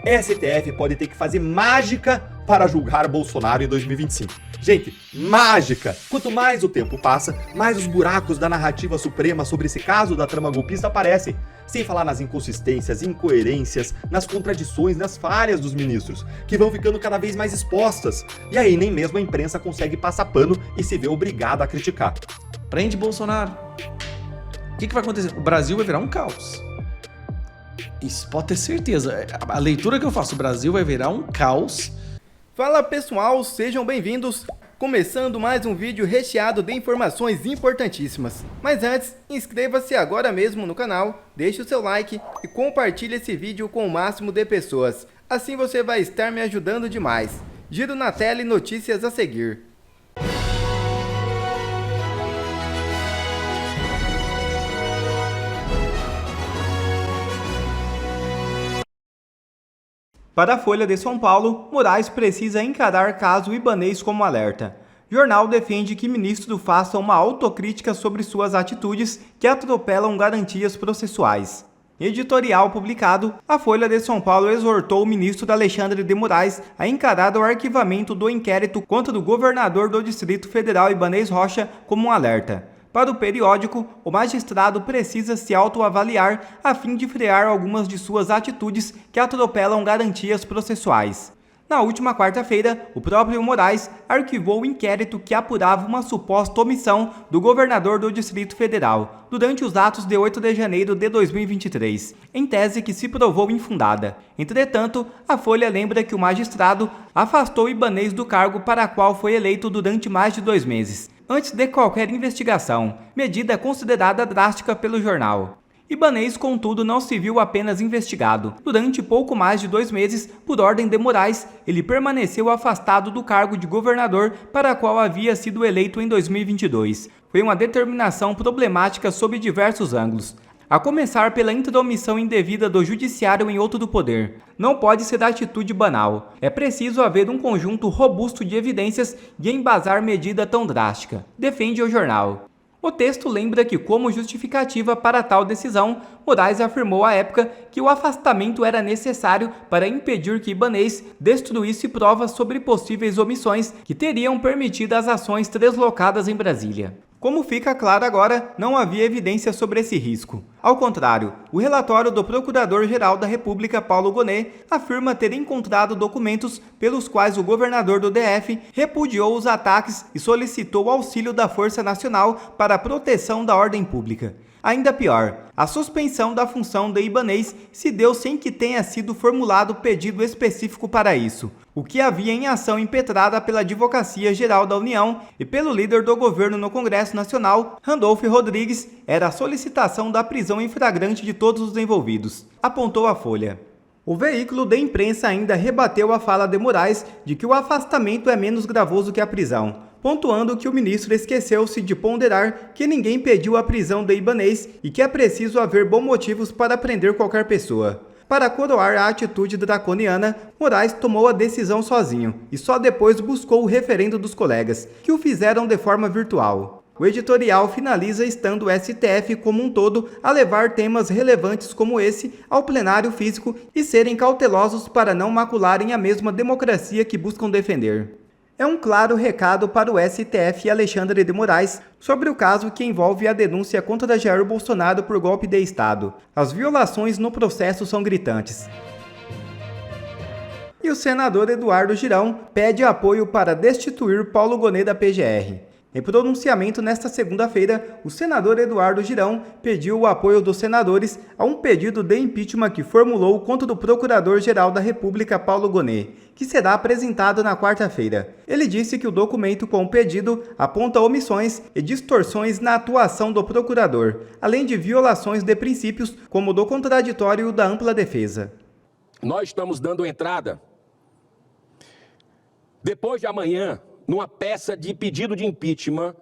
STF pode ter que fazer mágica para julgar Bolsonaro em 2025. Gente, mágica! Quanto mais o tempo passa, mais os buracos da narrativa suprema sobre esse caso da trama golpista aparecem. Sem falar nas inconsistências, incoerências, nas contradições, nas falhas dos ministros, que vão ficando cada vez mais expostas. E aí nem mesmo a imprensa consegue passar pano e se vê obrigada a criticar. Prende Bolsonaro. O que vai acontecer? O Brasil vai virar um caos. Isso pode ter certeza. A leitura que eu faço, o Brasil vai virar um caos. Fala pessoal, sejam bem-vindos. Começando mais um vídeo recheado de informações importantíssimas. Mas antes, inscreva-se agora mesmo no canal, deixe o seu like e compartilhe esse vídeo com o máximo de pessoas. Assim você vai estar me ajudando demais. Giro na tela e notícias a seguir. Para a Folha de São Paulo, Moraes precisa encarar caso Ibanez como alerta. Jornal defende que ministro faça uma autocrítica sobre suas atitudes que atropelam garantias processuais. Editorial publicado, a Folha de São Paulo exortou o ministro Alexandre de Moraes a encarar o arquivamento do inquérito contra o governador do Distrito Federal Ibanez Rocha como um alerta. Para o periódico, o magistrado precisa se autoavaliar a fim de frear algumas de suas atitudes que atropelam garantias processuais. Na última quarta-feira, o próprio Moraes arquivou o inquérito que apurava uma suposta omissão do governador do Distrito Federal durante os atos de 8 de janeiro de 2023, em tese que se provou infundada. Entretanto, a Folha lembra que o magistrado afastou Ibanez do cargo para qual foi eleito durante mais de 2 meses, antes de qualquer investigação, medida considerada drástica pelo jornal. Ibanez, contudo, não se viu apenas investigado. Durante pouco mais de 2 meses, por ordem de Moraes, ele permaneceu afastado do cargo de governador para qual havia sido eleito em 2022. Foi uma determinação problemática sob diversos ângulos, a começar pela intromissão indevida do judiciário em outro poder. Não pode ser atitude banal. É preciso haver um conjunto robusto de evidências e embasar medida tão drástica, defende o jornal. O texto lembra que, como justificativa para tal decisão, Moraes afirmou à época que o afastamento era necessário para impedir que Ibanez destruísse provas sobre possíveis omissões que teriam permitido as ações translocadas em Brasília. Como fica claro agora, não havia evidência sobre esse risco. Ao contrário, o relatório do Procurador-Geral da República, Paulo Gonet, afirma ter encontrado documentos pelos quais o governador do DF repudiou os ataques e solicitou auxílio da Força Nacional para a proteção da ordem pública. Ainda pior, a suspensão da função de Ibanez se deu sem que tenha sido formulado pedido específico para isso, o que havia em ação impetrada pela Advocacia Geral da União e pelo líder do governo no Congresso Nacional, Randolfo Rodrigues, era a solicitação da prisão em flagrante de todos os envolvidos, apontou a Folha. O veículo de imprensa ainda rebateu a fala de Moraes de que o afastamento é menos gravoso que a prisão, pontuando que o ministro esqueceu-se de ponderar que ninguém pediu a prisão de Ibanez e que é preciso haver bons motivos para prender qualquer pessoa. Para coroar a atitude draconiana, Moraes tomou a decisão sozinho e só depois buscou o referendo dos colegas, que o fizeram de forma virtual. O editorial finaliza estando o STF como um todo a levar temas relevantes como esse ao plenário físico e serem cautelosos para não macularem a mesma democracia que buscam defender. É um claro recado para o STF e Alexandre de Moraes sobre o caso que envolve a denúncia contra Jair Bolsonaro por golpe de Estado. As violações no processo são gritantes. E o senador Eduardo Girão pede apoio para destituir Paulo Gonet da PGR. Em pronunciamento nesta segunda-feira, o senador Eduardo Girão pediu o apoio dos senadores a um pedido de impeachment que formulou contra o Procurador-Geral da República, Paulo Gonet, que será apresentado na quarta-feira. Ele disse que o documento com o pedido aponta omissões e distorções na atuação do procurador, além de violações de princípios como o do contraditório e da ampla defesa. Nós estamos dando entrada, depois de amanhã, numa peça de pedido de impeachment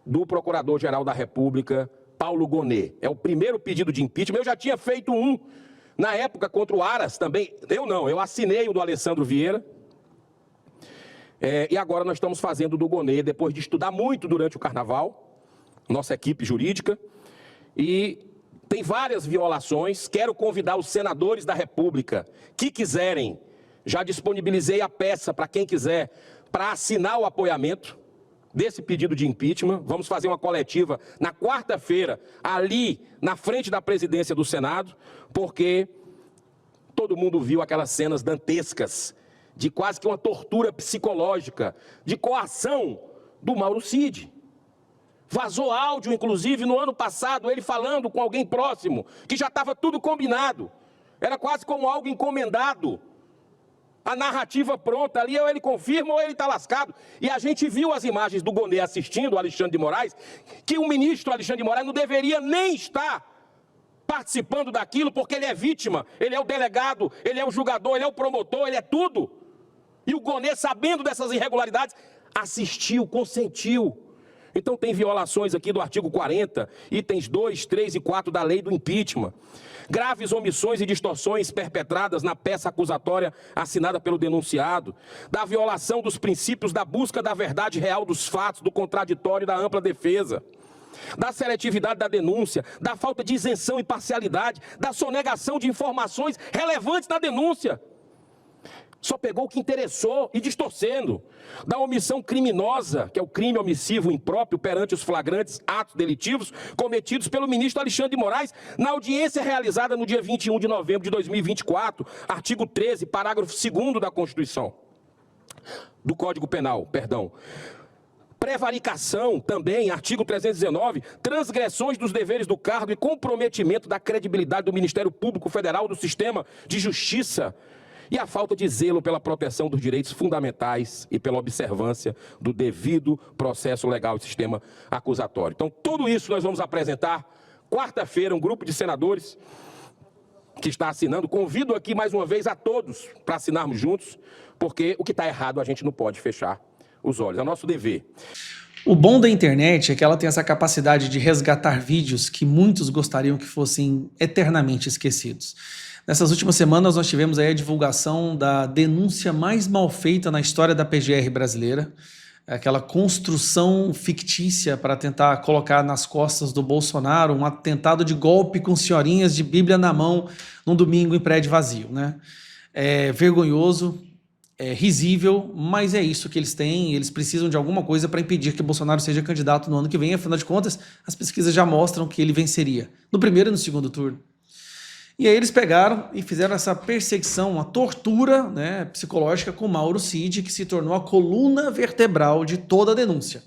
do Procurador-Geral da República, Paulo Gonet. É o primeiro pedido de impeachment. Eu já tinha feito um na época contra o Aras também. Eu assinei o do Alessandro Vieira. E agora nós estamos fazendo o do Gonet, depois de estudar muito durante o Carnaval, nossa equipe jurídica, e Tem várias violações. Quero convidar os senadores da República que quiserem. Já disponibilizei a peça para quem quiser, para assinar o apoiamento desse pedido de impeachment. Vamos fazer uma coletiva na quarta-feira, ali na frente da presidência do Senado, porque todo mundo viu aquelas cenas dantescas de quase que uma tortura psicológica, de coação do Mauro Cid. Vazou áudio, inclusive, no ano passado, ele falando com alguém próximo, que já estava tudo combinado. Era quase como algo encomendado. A narrativa pronta ali, ou ele confirma ou ele está lascado. E a gente viu as imagens do Gonê assistindo o Alexandre de Moraes, que o ministro Alexandre de Moraes não deveria nem estar participando daquilo, porque ele é vítima, ele é o delegado, ele é o julgador, ele é o promotor, ele é tudo. E o Gonê, sabendo dessas irregularidades, assistiu, consentiu. Então tem violações aqui do artigo 40, itens 2, 3 e 4 da lei do impeachment. Graves omissões e distorções perpetradas na peça acusatória assinada pelo denunciado. Da violação dos princípios da busca da verdade real dos fatos, do contraditório e da ampla defesa. Da seletividade da denúncia, da falta de isenção e parcialidade, da sonegação de informações relevantes na denúncia. Só pegou o que interessou e distorcendo. Da omissão criminosa, que é o crime omissivo impróprio perante os flagrantes atos delitivos cometidos pelo ministro Alexandre de Moraes na audiência realizada no dia 21 de novembro de 2024, artigo 13, parágrafo 2º da Constituição, do Código Penal, perdão. Prevaricação, também, artigo 319, transgressões dos deveres do cargo e comprometimento da credibilidade do Ministério Público Federal do sistema de justiça. E a falta de zelo pela proteção dos direitos fundamentais e pela observância do devido processo legal e sistema acusatório. Então, tudo isso nós vamos apresentar quarta-feira, um grupo de senadores que está assinando. Convido aqui mais uma vez a todos para assinarmos juntos, porque o que está errado a gente não pode fechar os olhos, é nosso dever. O bom da internet é que ela tem essa capacidade de resgatar vídeos que muitos gostariam que fossem eternamente esquecidos. Nessas últimas semanas nós tivemos aí a divulgação da denúncia mais mal feita na história da PGR brasileira, aquela construção fictícia para tentar colocar nas costas do Bolsonaro um atentado de golpe com senhorinhas de Bíblia na mão num domingo em prédio vazio, né? É vergonhoso, é risível, mas é isso que eles têm. Eles precisam de alguma coisa para impedir que Bolsonaro seja candidato no ano que vem. Afinal de contas, as pesquisas já mostram que ele venceria no primeiro e no segundo turno. E aí eles pegaram e fizeram essa perseguição, uma tortura, né, psicológica com Mauro Cid, que se tornou a coluna vertebral de toda a denúncia.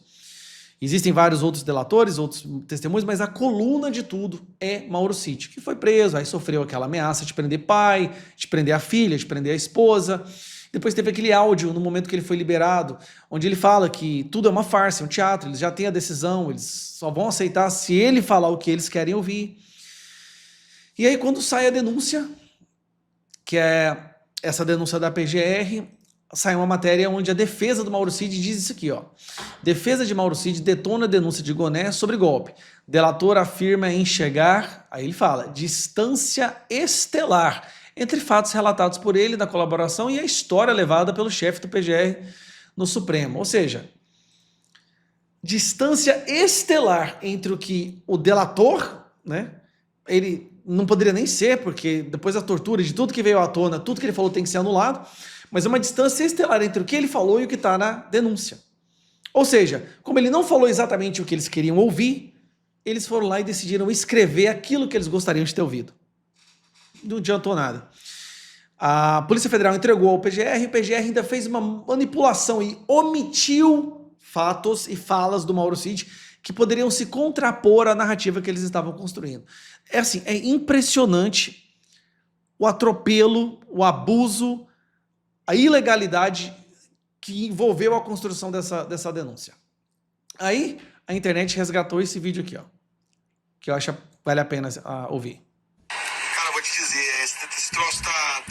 Existem vários outros delatores, outros testemunhos, mas a coluna de tudo é Mauro Cid, que foi preso, aí sofreu aquela ameaça de prender pai, de prender a filha, de prender a esposa. Depois teve aquele áudio no momento que ele foi liberado, onde ele fala que tudo é uma farsa, é um teatro, eles já têm a decisão, eles só vão aceitar se ele falar o que eles querem ouvir. E aí quando sai a denúncia, que é essa denúncia da PGR, sai uma matéria onde a defesa do Mauro Cid diz isso aqui, ó. Defesa de Mauro Cid detona a denúncia de Gonê sobre golpe. Delator afirma enxergar, aí ele fala, distância estelar entre fatos relatados por ele na colaboração e a história levada pelo chefe do PGR no Supremo. Ou seja, distância estelar entre o que o delator, né, ele não poderia nem ser, porque depois da tortura, de tudo que veio à tona, tudo que ele falou tem que ser anulado, mas é uma distância estelar entre o que ele falou e o que está na denúncia. Ou seja, como ele não falou exatamente o que eles queriam ouvir, eles foram lá e decidiram escrever aquilo que eles gostariam de ter ouvido. Não adiantou nada. A Polícia Federal entregou ao PGR e o PGR ainda fez uma manipulação e omitiu fatos e falas do Mauro Cid que poderiam se contrapor à narrativa que eles estavam construindo. É assim, é impressionante o atropelo, o abuso, a ilegalidade que envolveu a construção dessa denúncia. Aí a internet resgatou esse vídeo aqui, ó, que eu acho que vale a pena ouvir. Cara, vou te dizer, esse troço tá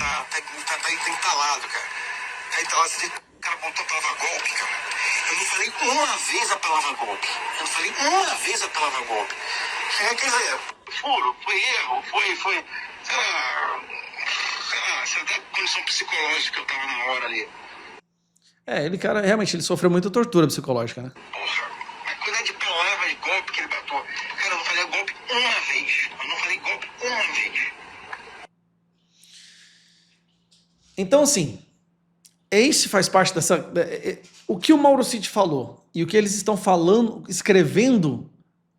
entalado, cara. Tá entalado, o cara botou a palavra golpe, cara. Eu não falei uma vez a palavra golpe. Quer dizer, furo, foi erro, foi sei lá, até condição psicológica que eu tava na hora ali. Ele, cara, realmente, ele sofreu muita tortura psicológica, né? Porra, mas quantidade de palavras de golpe que ele botou. Cara, eu não falei golpe uma vez. Eu não falei golpe Então, assim, isso faz parte dessa... O que o Mauro Cid falou e o que eles estão falando, escrevendo,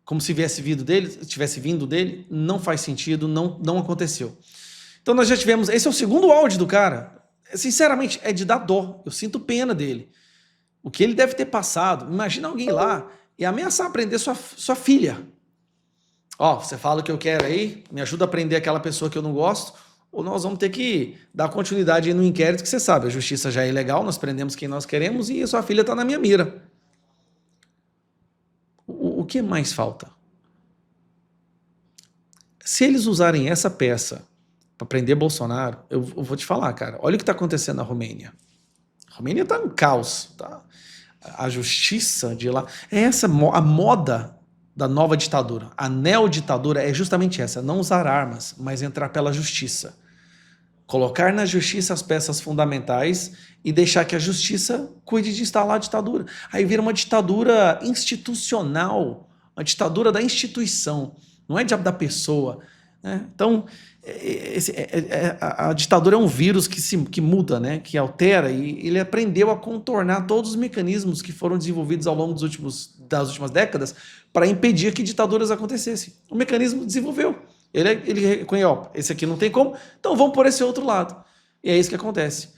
como se tivesse vindo dele, não faz sentido, não aconteceu. Então nós já tivemos... Esse é o segundo áudio do cara. Sinceramente, é de dar dó. Eu sinto pena dele. O que ele deve ter passado. Imagina alguém lá e ameaçar prender sua filha. Ó, você fala o que eu quero aí, me ajuda a prender aquela pessoa que eu não gosto, ou nós vamos ter que dar continuidade aí no inquérito, que você sabe, a justiça já é ilegal, nós prendemos quem nós queremos e a sua filha está na minha mira. O que mais falta? Se eles usarem essa peça para prender Bolsonaro, eu vou te falar, cara, olha o que está acontecendo na Romênia. A Romênia está em caos, tá? A justiça de lá... a moda da nova ditadura, a neoditadura é justamente essa, não usar armas, mas entrar pela justiça. Colocar na justiça as peças fundamentais e deixar que a justiça cuide de instalar a ditadura. Aí vira uma ditadura institucional, uma ditadura da instituição, não é da pessoa, né? Então, a ditadura é um vírus que muda, né? Que altera, e ele aprendeu a contornar todos os mecanismos que foram desenvolvidos ao longo das últimas décadas para impedir que ditaduras acontecessem. O mecanismo desenvolveu. Ele reconhece, ó, esse aqui não tem como, então vamos por esse outro lado. E é isso que acontece.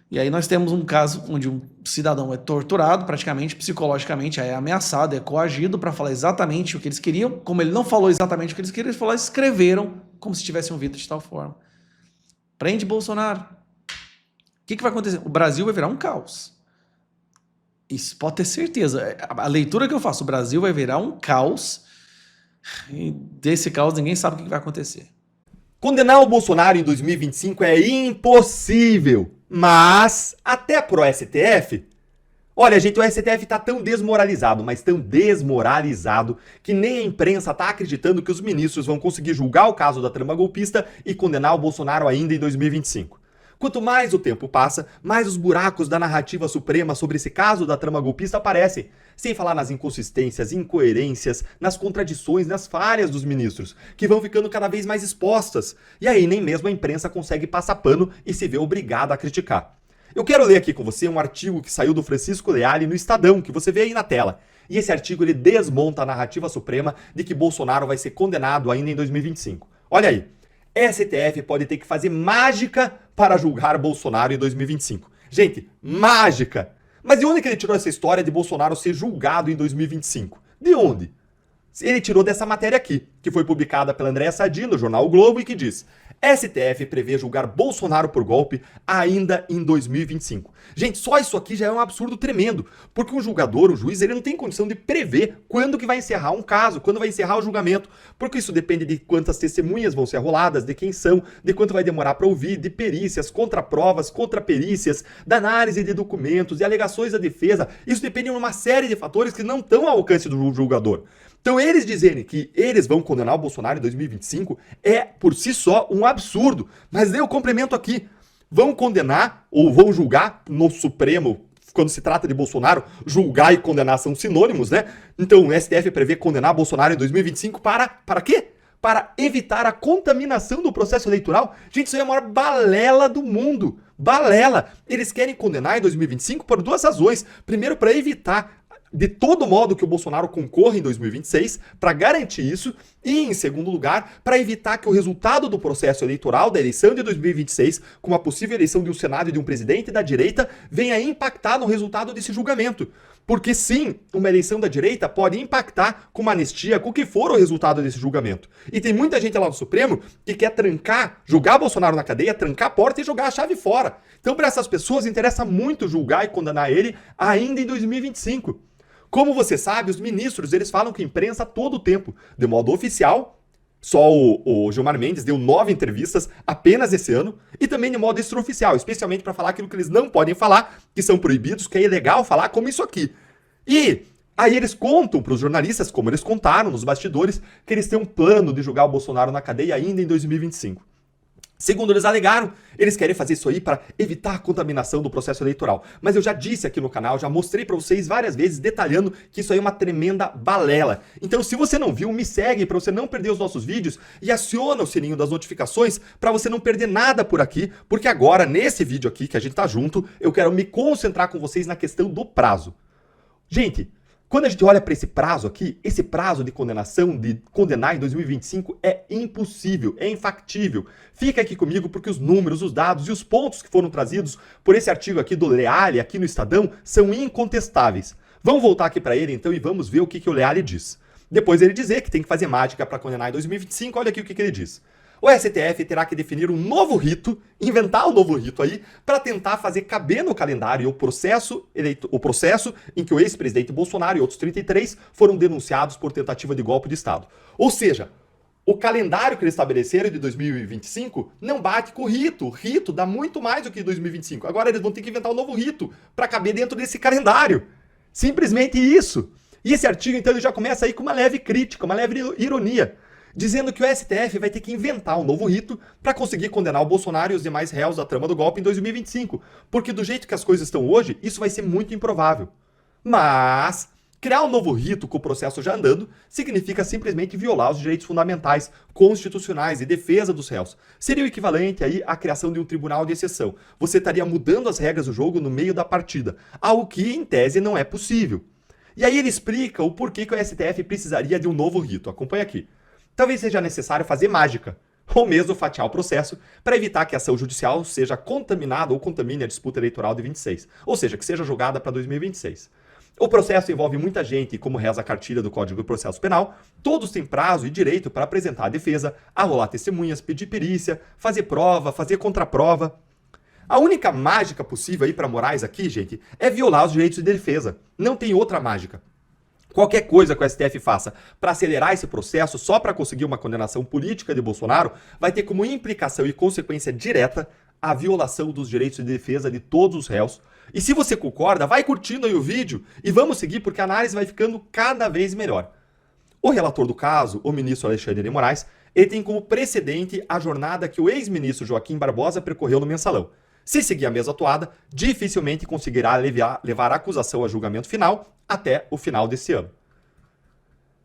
E aí nós temos um caso onde um cidadão é torturado, praticamente, psicologicamente, é ameaçado, é coagido para falar exatamente o que eles queriam. Como ele não falou exatamente o que eles queriam, eles escreveram como se tivessem ouvido de tal forma. Prende Bolsonaro. O que vai acontecer? O Brasil vai virar um caos. Isso pode ter certeza. A leitura que eu faço, o Brasil vai virar um caos, e desse caos ninguém sabe o que vai acontecer. Condenar o Bolsonaro em 2025 é impossível, mas até pro STF... Olha, gente, o STF tá tão desmoralizado, mas tão desmoralizado, que nem a imprensa tá acreditando que os ministros vão conseguir julgar o caso da trama golpista e condenar o Bolsonaro ainda em 2025. Quanto mais o tempo passa, mais os buracos da narrativa suprema sobre esse caso da trama golpista aparecem. Sem falar nas inconsistências, incoerências, nas contradições, nas falhas dos ministros, que vão ficando cada vez mais expostas. E aí nem mesmo a imprensa consegue passar pano e se vê obrigada a criticar. Eu quero ler aqui com você um artigo que saiu do Francisco Leali no Estadão, que você vê aí na tela. E esse artigo ele desmonta a narrativa suprema de que Bolsonaro vai ser condenado ainda em 2025. Olha aí. STF pode ter que fazer mágica para julgar Bolsonaro em 2025. Gente, mágica! Mas de onde que ele tirou essa história de Bolsonaro ser julgado em 2025? De onde? Ele tirou dessa matéria aqui, que foi publicada pela Andréa Sadi no jornal O Globo e que diz: STF prevê julgar Bolsonaro por golpe ainda em 2025. Gente, só isso aqui já é um absurdo tremendo, porque um julgador, um juiz, ele não tem condição de prever quando que vai encerrar um caso, quando vai encerrar o julgamento, porque isso depende de quantas testemunhas vão ser arroladas, de quem são, de quanto vai demorar para ouvir, de perícias, contraprovas, contraperícias, da análise de documentos, de alegações da defesa. Isso depende de uma série de fatores que não estão ao alcance do julgador. Então eles dizerem que eles vão condenar o Bolsonaro em 2025 é, por si só, um absurdo. Mas eu complemento aqui. Vão condenar ou vão julgar no Supremo, quando se trata de Bolsonaro, julgar e condenar são sinônimos, né? Então o STF prevê condenar Bolsonaro em 2025 para quê? Para evitar a contaminação do processo eleitoral. Gente, isso aí é a maior balela do mundo. Balela. Eles querem condenar em 2025 por duas razões. Primeiro, para evitar de todo modo que o Bolsonaro concorra em 2026, para garantir isso, e em segundo lugar, para evitar que o resultado do processo eleitoral da eleição de 2026, com a possível eleição de um Senado e de um presidente da direita, venha impactar no resultado desse julgamento. Porque sim, uma eleição da direita pode impactar com uma anistia, com o que for o resultado desse julgamento. E tem muita gente lá no Supremo que quer julgar Bolsonaro na cadeia, trancar a porta e jogar a chave fora. Então para essas pessoas interessa muito julgar e condenar ele ainda em 2025. Como você sabe, os ministros, eles falam com a imprensa todo o tempo, de modo oficial. Só o Gilmar Mendes deu 9 entrevistas apenas esse ano, e também de modo extraoficial, especialmente para falar aquilo que eles não podem falar, que são proibidos, que é ilegal falar, como isso aqui. E aí eles contam para os jornalistas, como eles contaram nos bastidores, que eles têm um plano de julgar o Bolsonaro na cadeia ainda em 2025. Segundo eles alegaram, eles querem fazer isso aí para evitar a contaminação do processo eleitoral. Mas eu já disse aqui no canal, já mostrei para vocês várias vezes, detalhando que isso aí é uma tremenda balela. Então, se você não viu, me segue para você não perder os nossos vídeos e aciona o sininho das notificações para você não perder nada por aqui, porque agora, nesse vídeo aqui que a gente tá junto, eu quero me concentrar com vocês na questão do prazo. Gente, quando a gente olha para esse prazo aqui, esse prazo de condenação, de condenar em 2025 é impossível, é infactível. Fica aqui comigo porque os números, os dados e os pontos que foram trazidos por esse artigo aqui do Leale, aqui no Estadão, são incontestáveis. Vamos voltar aqui para ele então e vamos ver o que o Leale diz. Depois ele dizer que tem que fazer mágica para condenar em 2025, olha aqui o que ele diz. O STF terá que definir um novo rito, inventar um novo rito aí, para tentar fazer caber no calendário o processo em que o ex-presidente Bolsonaro e outros 33 foram denunciados por tentativa de golpe de Estado. Ou seja, o calendário que eles estabeleceram de 2025 não bate com o rito. O rito dá muito mais do que 2025. Agora eles vão ter que inventar um novo rito para caber dentro desse calendário. Simplesmente isso. E esse artigo, então, ele já começa aí com uma leve crítica, uma leve ironia, dizendo que o STF vai ter que inventar um novo rito para conseguir condenar o Bolsonaro e os demais réus da trama do golpe em 2025, porque do jeito que as coisas estão hoje, isso vai ser muito improvável. Mas criar um novo rito com o processo já andando significa simplesmente violar os direitos fundamentais, constitucionais e defesa dos réus. Seria o equivalente aí à criação de um tribunal de exceção. Você estaria mudando as regras do jogo no meio da partida, algo que, em tese, não é possível. E aí ele explica o porquê que o STF precisaria de um novo rito. Acompanha aqui. Talvez seja necessário fazer mágica, ou mesmo fatiar o processo, para evitar que a ação judicial seja contaminada ou contamine a disputa eleitoral de 26, ou seja, que seja jogada para 2026. O processo envolve muita gente e, como reza a cartilha do Código de Processo Penal, todos têm prazo e direito para apresentar a defesa, arrolar testemunhas, pedir perícia, fazer prova, fazer contraprova. A única mágica possível aí para Moraes aqui, gente, é violar os direitos de defesa. Não tem outra mágica. Qualquer coisa que o STF faça para acelerar esse processo só para conseguir uma condenação política de Bolsonaro vai ter como implicação e consequência direta a violação dos direitos de defesa de todos os réus. E se você concorda, vai curtindo aí o vídeo e vamos seguir porque a análise vai ficando cada vez melhor. O relator do caso, o ministro Alexandre de Moraes, ele tem como precedente a jornada que o ex-ministro Joaquim Barbosa percorreu no Mensalão. Se seguir a mesma toada, dificilmente conseguirá levar a acusação a julgamento final até o final desse ano.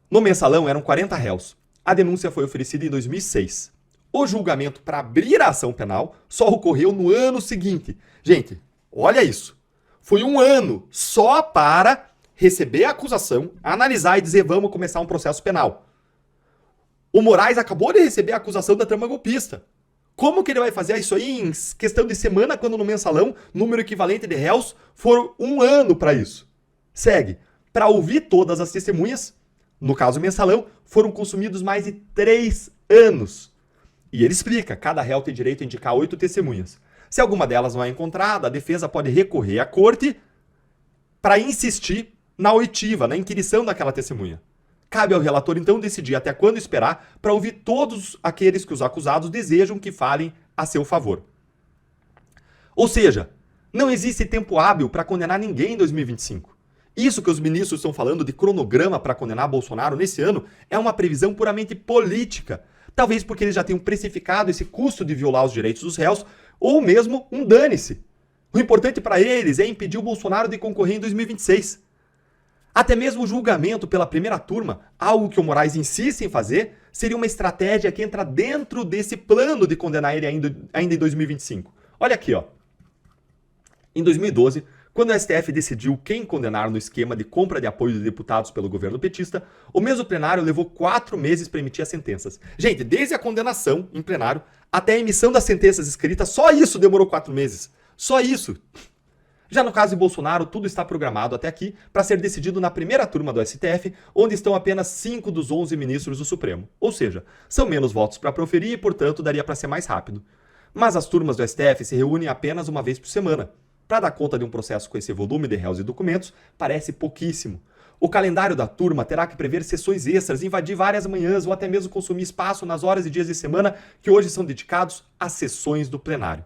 No Mensalão eram 40 réus. A denúncia foi oferecida em 2006. O julgamento para abrir a ação penal só ocorreu no ano seguinte. Gente, olha isso. Foi um ano só para receber a acusação, analisar e dizer vamos começar um processo penal. O Moraes acabou de receber a acusação da trama golpista. Como que ele vai fazer isso aí em questão de semana, quando no Mensalão, número equivalente de réus, foram um ano para isso? Segue. Para ouvir todas as testemunhas, no caso Mensalão, foram consumidos mais de 3 anos. E ele explica, cada réu tem direito a indicar 8 testemunhas. Se alguma delas não é encontrada, a defesa pode recorrer à corte para insistir na oitiva, na inquirição daquela testemunha. Cabe ao relator, então, decidir até quando esperar para ouvir todos aqueles que os acusados desejam que falem a seu favor. Ou seja, não existe tempo hábil para condenar ninguém em 2025. Isso que os ministros estão falando de cronograma para condenar Bolsonaro nesse ano é uma previsão puramente política. Talvez porque eles já tenham precificado esse custo de violar os direitos dos réus, ou mesmo um dane-se. O importante para eles é impedir o Bolsonaro de concorrer em 2026. Até mesmo o julgamento pela primeira turma, algo que o Moraes insiste em fazer, seria uma estratégia que entra dentro desse plano de condenar ele ainda em 2025. Olha aqui, ó. Em 2012, quando o STF decidiu quem condenar no esquema de compra de apoio de deputados pelo governo petista, o mesmo plenário levou 4 meses para emitir as sentenças. Gente, desde a condenação em plenário até a emissão das sentenças escritas, só isso demorou 4 meses. Só isso. Já no caso de Bolsonaro, tudo está programado até aqui para ser decidido na primeira turma do STF, onde estão apenas 5 dos 11 ministros do Supremo. Ou seja, são menos votos para proferir e, portanto, daria para ser mais rápido. Mas as turmas do STF se reúnem apenas uma vez por semana. Para dar conta de um processo com esse volume de réus e documentos, parece pouquíssimo. O calendário da turma terá que prever sessões extras, invadir várias manhãs ou até mesmo consumir espaço nas horas e dias de semana que hoje são dedicados às sessões do plenário.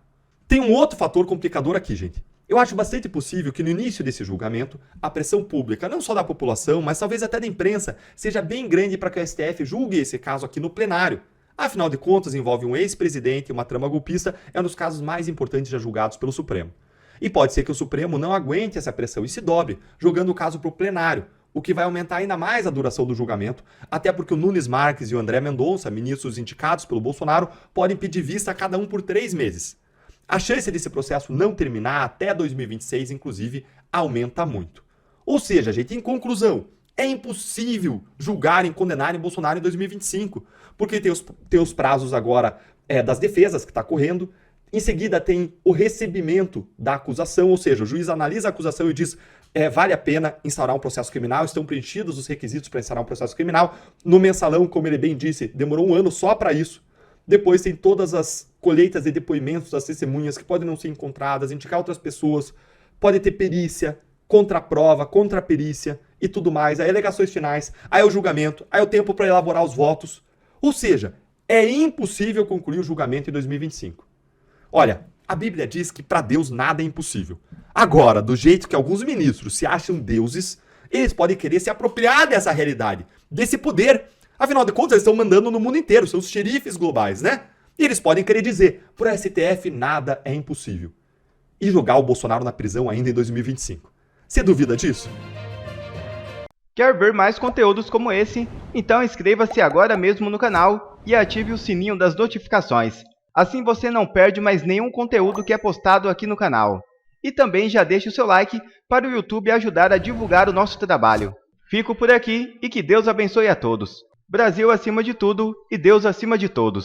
Tem um outro fator complicador aqui, gente. Eu acho bastante possível que no início desse julgamento, a pressão pública, não só da população, mas talvez até da imprensa, seja bem grande para que o STF julgue esse caso aqui no plenário. Afinal de contas, envolve um ex-presidente e uma trama golpista, é um dos casos mais importantes já julgados pelo Supremo. E pode ser que o Supremo não aguente essa pressão e se dobre, jogando o caso para o plenário, o que vai aumentar ainda mais a duração do julgamento, até porque o Nunes Marques e o André Mendonça, ministros indicados pelo Bolsonaro, podem pedir vista a cada um por 3 meses. A chance desse processo não terminar até 2026, inclusive, aumenta muito. Ou seja, gente, em conclusão, é impossível julgarem, condenarem Bolsonaro em 2025, porque tem os prazos agora das defesas que está correndo. Em seguida tem o recebimento da acusação, ou seja, o juiz analisa a acusação e diz vale a pena instaurar um processo criminal, estão preenchidos os requisitos para instaurar um processo criminal. No mensalão, como ele bem disse, demorou 1 ano só para isso. Depois tem todas as colheitas de depoimentos das testemunhas que podem não ser encontradas, indicar outras pessoas, pode ter perícia, contraprova, contraperícia e tudo mais, aí alegações finais, aí o julgamento, aí o tempo para elaborar os votos. Ou seja, é impossível concluir o julgamento em 2025. Olha, a Bíblia diz que para Deus nada é impossível. Agora, do jeito que alguns ministros se acham deuses, eles podem querer se apropriar dessa realidade, desse poder. Afinal de contas, eles estão mandando no mundo inteiro, são os xerifes globais, né? E eles podem querer dizer, por STF nada é impossível. E jogar o Bolsonaro na prisão ainda em 2025. Você duvida disso? Quer ver mais conteúdos como esse? Então inscreva-se agora mesmo no canal e ative o sininho das notificações. Assim você não perde mais nenhum conteúdo que é postado aqui no canal. E também já deixe o seu like para o YouTube ajudar a divulgar o nosso trabalho. Fico por aqui e que Deus abençoe a todos. Brasil acima de tudo e Deus acima de todos.